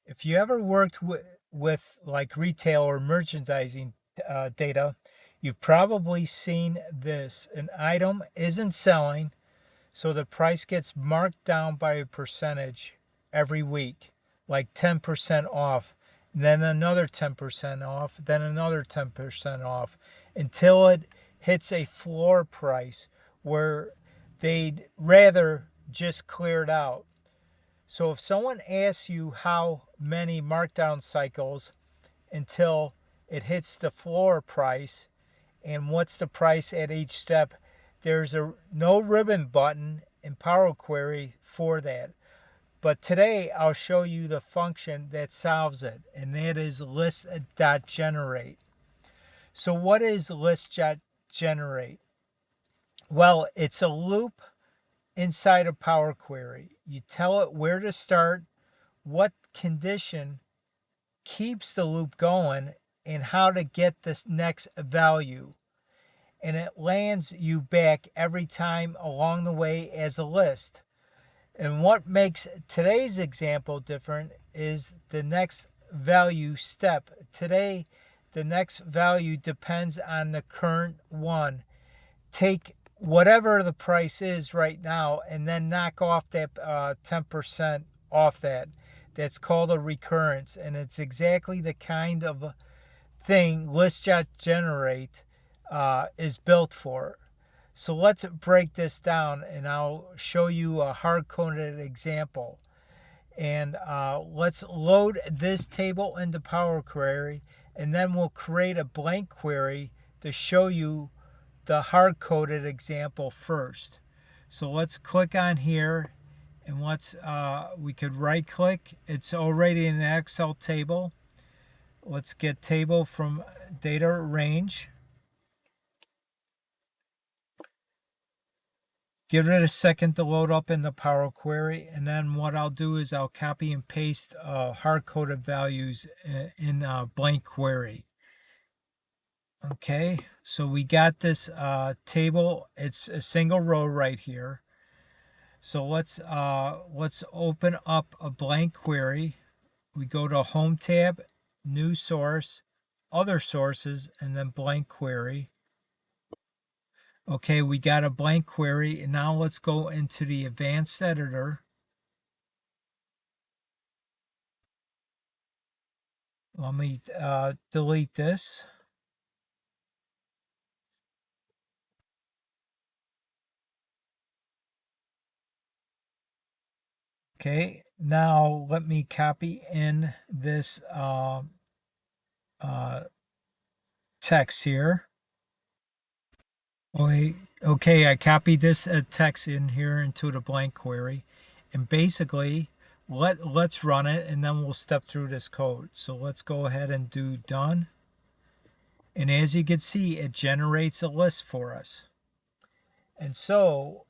If you ever worked with like retail or merchandising data, you've probably seen this. An item isn't selling, so the price gets marked down by a percentage every week, like 10% off, then another 10% off, then another 10% off, until it hits a floor price where they'd rather just clear it out. So if someone asks you how many markdown cycles until it hits the floor price and what's the price at each step, there's no ribbon button in Power Query for that. But today I'll show you the function that solves it, and that is List.Generate. So what is List.Generate? Well, it's a loop inside of Power Query. You tell it where to start, what condition keeps the loop going, and how to get this next value. And it lands you back every time along the way as a list. And what makes today's example different is the next value step. Today, the next value depends on the current one. Take whatever the price is right now and then knock off that 10% off that. That's called a recurrence, and it's exactly the kind of thing List.Generate is built for. So let's break this down, and I'll show you a hard-coded example. And let's load this table into Power Query, and then we'll create a blank query to show you the hard-coded example first. So let's click on here, and we could right-click. It's already in an Excel table. Let's get table from data range. Give it a second to load up in the Power Query, and then what I'll do is I'll copy and paste hard-coded values in a blank query. Okay, so we got this table. It's a single row right here. So let's open up a blank query. We go to Home tab, New Source, Other Sources, and then Blank Query. Okay, we got a blank query, and now let's go into the advanced editor. Let me delete this. Okay, now let me copy in this text here. Okay, I copied this text in here into the blank query, and basically let's run it, and then we'll step through this code. So let's go ahead and do done, and as you can see, it generates a list for us. And so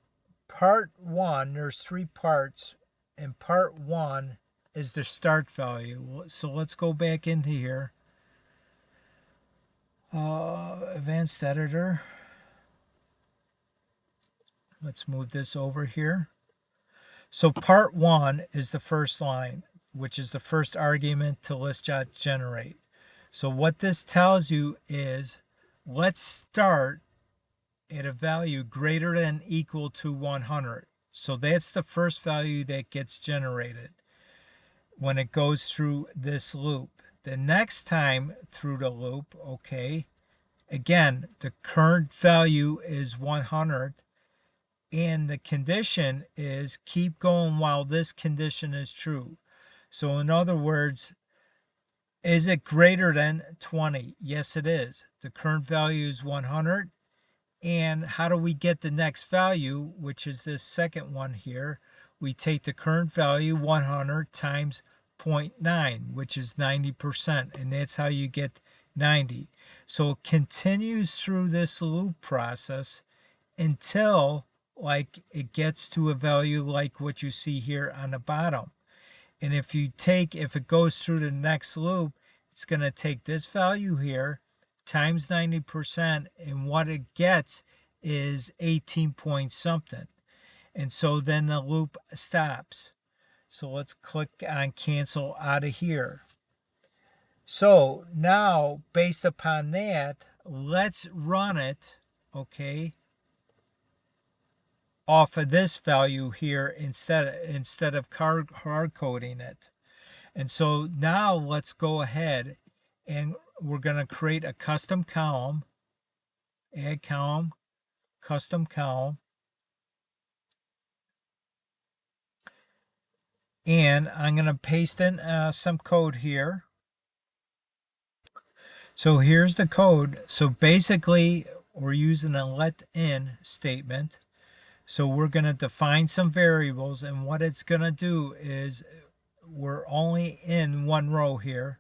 part one, there's 3 parts, and part 1 is the start value. So let's go back into here, advanced editor. Let's move this over here. So part 1 is the first line, which is the first argument to List.Generate. So what this tells you is, let's start at a value greater than equal to 100. So that's the first value that gets generated when it goes through this loop. The next time through the loop, okay, again, the current value is 100, and the condition is keep going while this condition is true. So in other words, is it greater than 20? Yes, it is. The current value is 100. And how do we get the next value, which is this second one here? We take the current value, 100, times 0.9, which is 90%, and that's how you get 90. So it continues through this loop process until it gets to a value like what you see here on the bottom. And if it goes through the next loop, it's going to take this value here times 90%, and what it gets is 18 point something. And so then the loop stops. So let's click on cancel out of here. So now, based upon that, let's run it, okay, off of this value here instead of hard coding it. And so now let's go ahead and we're going to create a custom column, add column, custom column. And I'm going to paste in some code here. So here's the code. So basically, we're using a let in statement. So we're going to define some variables, and what it's going to do is we're only in one row here.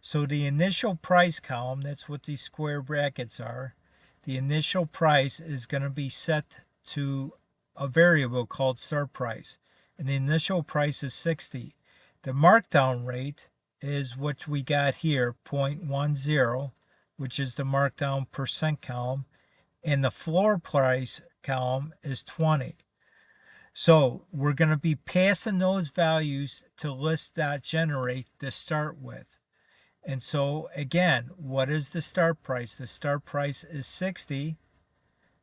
So the initial price column, that's what these square brackets are, the initial price is going to be set to a variable called start price. And the initial price is 60. The markdown rate is what we got here, 0.10, which is the markdown percent column. And the floor price column is 20. So we're going to be passing those values to List.Generate to start with. And so again, what is the start price? The start price is 60.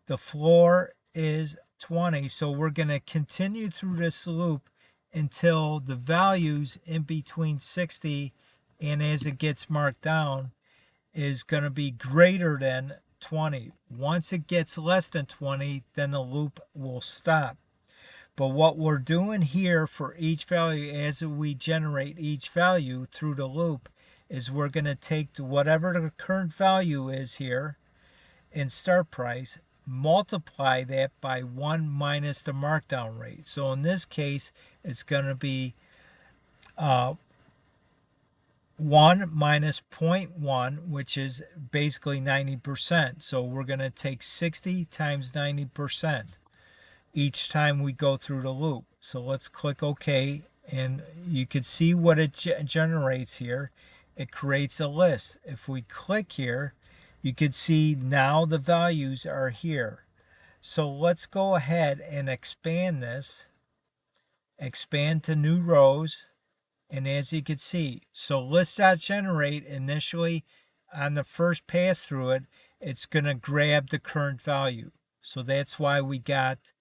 The floor is 20. So we're going to continue through this loop until the values in between 60 and as it gets marked down is going to be greater than 20. Once it gets less than 20, then the loop will stop. But what we're doing here for each value as we generate each value through the loop is we're going to take whatever the current value is here in start price, multiply that by 1 minus the markdown rate. So in this case, it's going to be 1 minus 0.1, which is basically 90%. So we're going to take 60 times 90% each time we go through the loop. So let's click OK, and you can see what it generates here. It creates a list. If we click here, you can see now the values are here. So let's go ahead and expand this, expand to new rows. And as you can see, so List.Generate initially on the first pass through it, it's going to grab the current value. So that's why we got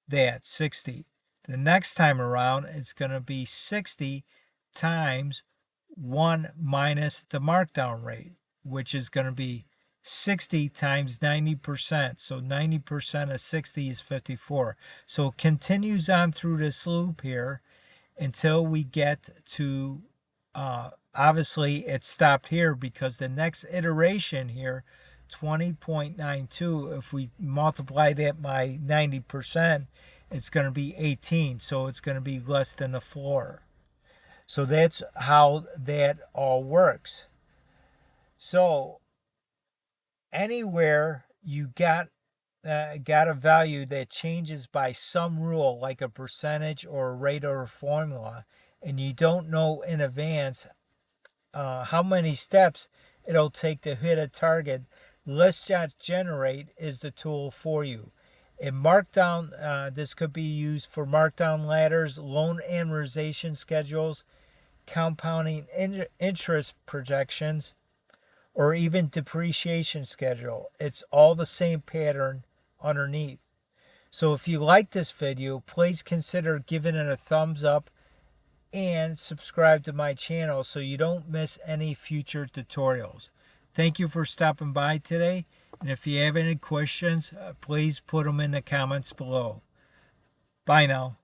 that 60. The next time around, it's going to be 60 times 1 minus the markdown rate, which is going to be 60 times 90%. So 90% of 60 is 54. So it continues on through this loop here until we get to, obviously it stopped here because the next iteration here, 20.92, if we multiply that by 90%, it's going to be 18. So it's going to be less than the floor. So that's how that all works. So anywhere you got a value that changes by some rule, like a percentage or a rate or a formula, and you don't know in advance how many steps it'll take to hit a target, List.Generate is the tool for you. In Markdown, this could be used for markdown ladders, loan amortization schedules, compounding interest projections, or even depreciation schedule. It's all the same pattern underneath. So if you like this video, please consider giving it a thumbs up and subscribe to my channel so you don't miss any future tutorials. Thank you for stopping by today, and if you have any questions, please put them in the comments below. Bye now.